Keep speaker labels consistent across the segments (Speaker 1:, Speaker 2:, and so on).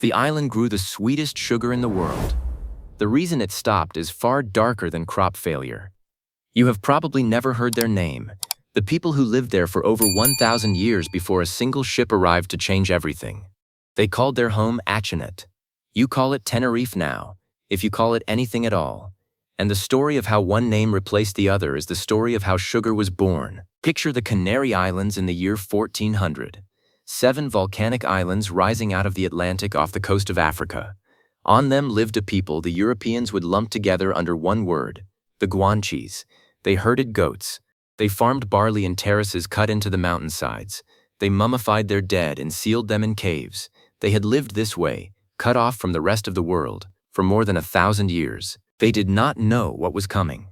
Speaker 1: The island grew the sweetest sugar in the world. The reason it stopped is far darker than crop failure. You have probably never heard their name, the people who lived there for over 1,000 years before a single ship arrived to change everything. They called their home Achanet. You call it Tenerife now, if you call it anything at all. And the story of how one name replaced the other is the story of how sugar was born. Picture the Canary Islands in the year 1400. 7 volcanic islands rising out of the Atlantic off the coast of Africa. On them lived a people the Europeans would lump together under one word, the Guanches. They herded goats. They farmed barley in terraces cut into the mountainsides. They mummified their dead and sealed them in caves. They had lived this way, cut off from the rest of the world, for more than 1,000 years. They did not know what was coming.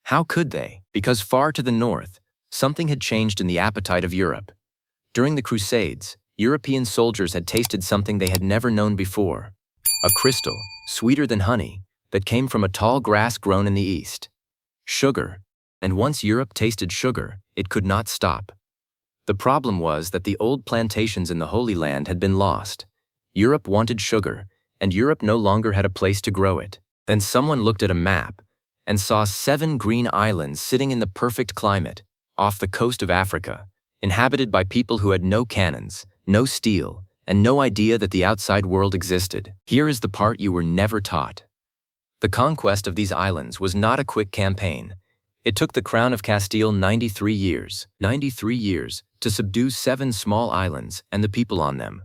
Speaker 1: How could they? Because far to the north, something had changed in the appetite of Europe. During the Crusades, European soldiers had tasted something they had never known before. A crystal, sweeter than honey, that came from a tall grass grown in the east. Sugar. And once Europe tasted sugar, it could not stop. The problem was that the old plantations in the Holy Land had been lost. Europe wanted sugar, and Europe no longer had a place to grow it. Then someone looked at a map and saw 7 green islands sitting in the perfect climate, off the coast of Africa, inhabited by people who had no cannons, no steel, and no idea that the outside world existed. Here is the part you were never taught. The conquest of these islands was not a quick campaign. It took the Crown of Castile 93 years, to subdue 7 small islands and the people on them.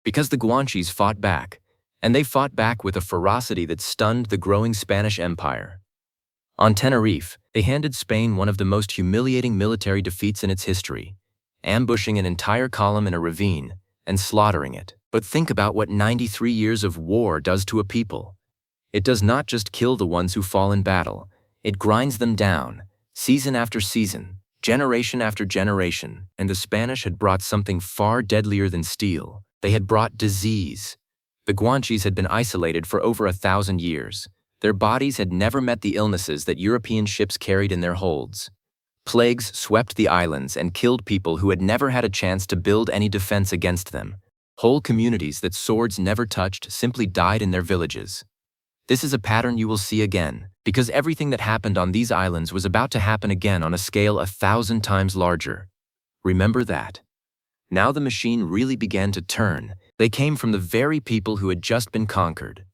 Speaker 1: Because the Guanches fought back, and they fought back with a ferocity that stunned the growing Spanish Empire. On Tenerife, they handed Spain one of the most humiliating military defeats in its history, ambushing an entire column in a ravine and slaughtering it. But think about what 93 years of war does to a people. It does not just kill the ones who fall in battle, it grinds them down, season after season, generation after generation, and the Spanish had brought something far deadlier than steel. They had brought disease. The Guanches had been isolated for over 1,000 years. Their bodies had never met the illnesses that European ships carried in their holds. Plagues swept the islands and killed people who had never had a chance to build any defense against them. Whole communities that swords never touched simply died in their villages. This is a pattern you will see again, because everything that happened on these islands was about to happen again on a scale 1,000 times larger. Remember that. Now the machine really began to turn. They came from the very people who had just been conquered.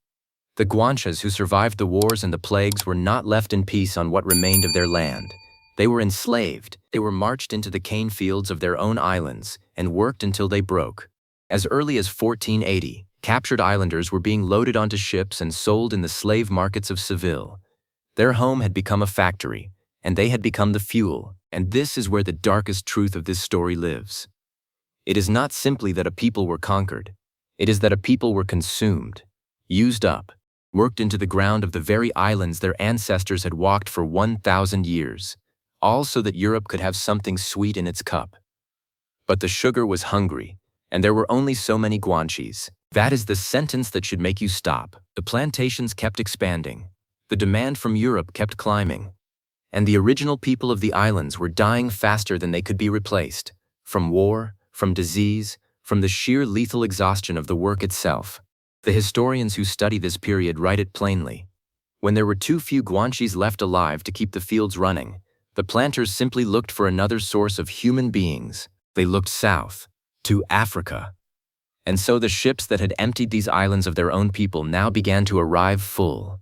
Speaker 1: The Guanches who survived the wars and the plagues were not left in peace on what remained of their land. They were enslaved. They were marched into the cane fields of their own islands and worked until they broke. As early as 1480, captured islanders were being loaded onto ships and sold in the slave markets of Seville. Their home had become a factory, and they had become the fuel, and this is where the darkest truth of this story lives. It is not simply that a people were conquered. It is that a people were consumed, used up, worked into the ground of the very islands their ancestors had walked for 1,000 years, all so that Europe could have something sweet in its cup. But the sugar was hungry, and there were only so many Guanches. That is the sentence that should make you stop. The plantations kept expanding. The demand from Europe kept climbing. And the original people of the islands were dying faster than they could be replaced. From war, from disease, from the sheer lethal exhaustion of the work itself. The historians who study this period write it plainly. When there were too few Guanches left alive to keep the fields running, the planters simply looked for another source of human beings. They looked south, to Africa. And so the ships that had emptied these islands of their own people now began to arrive full.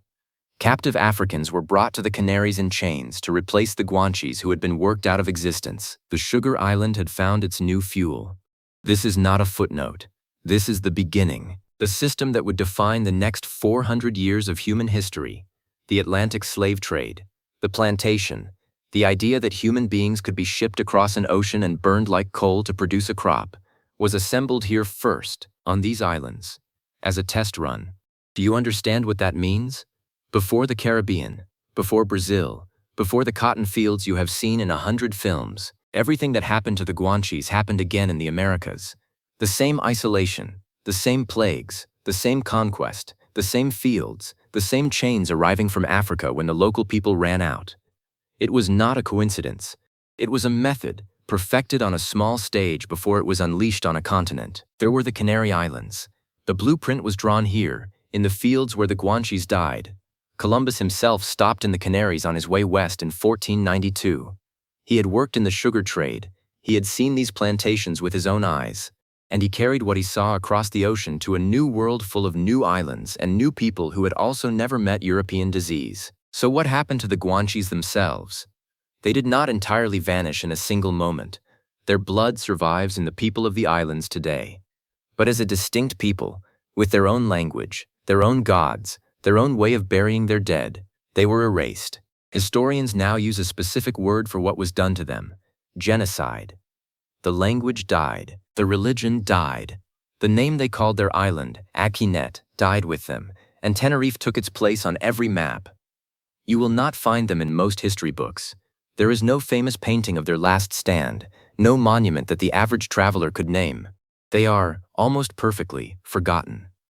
Speaker 1: Captive Africans were brought to the Canaries in chains to replace the Guanches who had been worked out of existence. The sugar island had found its new fuel. This is not a footnote. This is the beginning. The system that would define the next 400 years of human history. The Atlantic slave trade. The plantation. The idea that human beings could be shipped across an ocean and burned like coal to produce a crop, was assembled here first, on these islands, as a test run. Do you understand what that means? Before the Caribbean, before Brazil, before the cotton fields you have seen in 100 films, everything that happened to the Guanches happened again in the Americas. The same isolation, the same plagues, the same conquest, the same fields, the same chains arriving from Africa when the local people ran out. It was not a coincidence. It was a method, perfected on a small stage before it was unleashed on a continent. There were the Canary Islands, The blueprint was drawn here, in the fields where the Guanches died. Columbus himself stopped in the Canaries on his way west in 1492. He had worked in the sugar trade, he had seen these plantations with his own eyes, and he carried what he saw across the ocean to a new world full of new islands and new people who had also never met European disease. So what happened to the Guanches themselves? They did not entirely vanish in a single moment. Their blood survives in the people of the islands today. But as a distinct people, with their own language, their own gods, their own way of burying their dead, they were erased. Historians now use a specific word for what was done to them: genocide. The language died. The religion died. The name they called their island, Akinet, died with them, and Tenerife took its place on every map. You will not find them in most history books. There is no famous painting of their last stand, no monument that the average traveler could name. They are, almost perfectly, forgotten.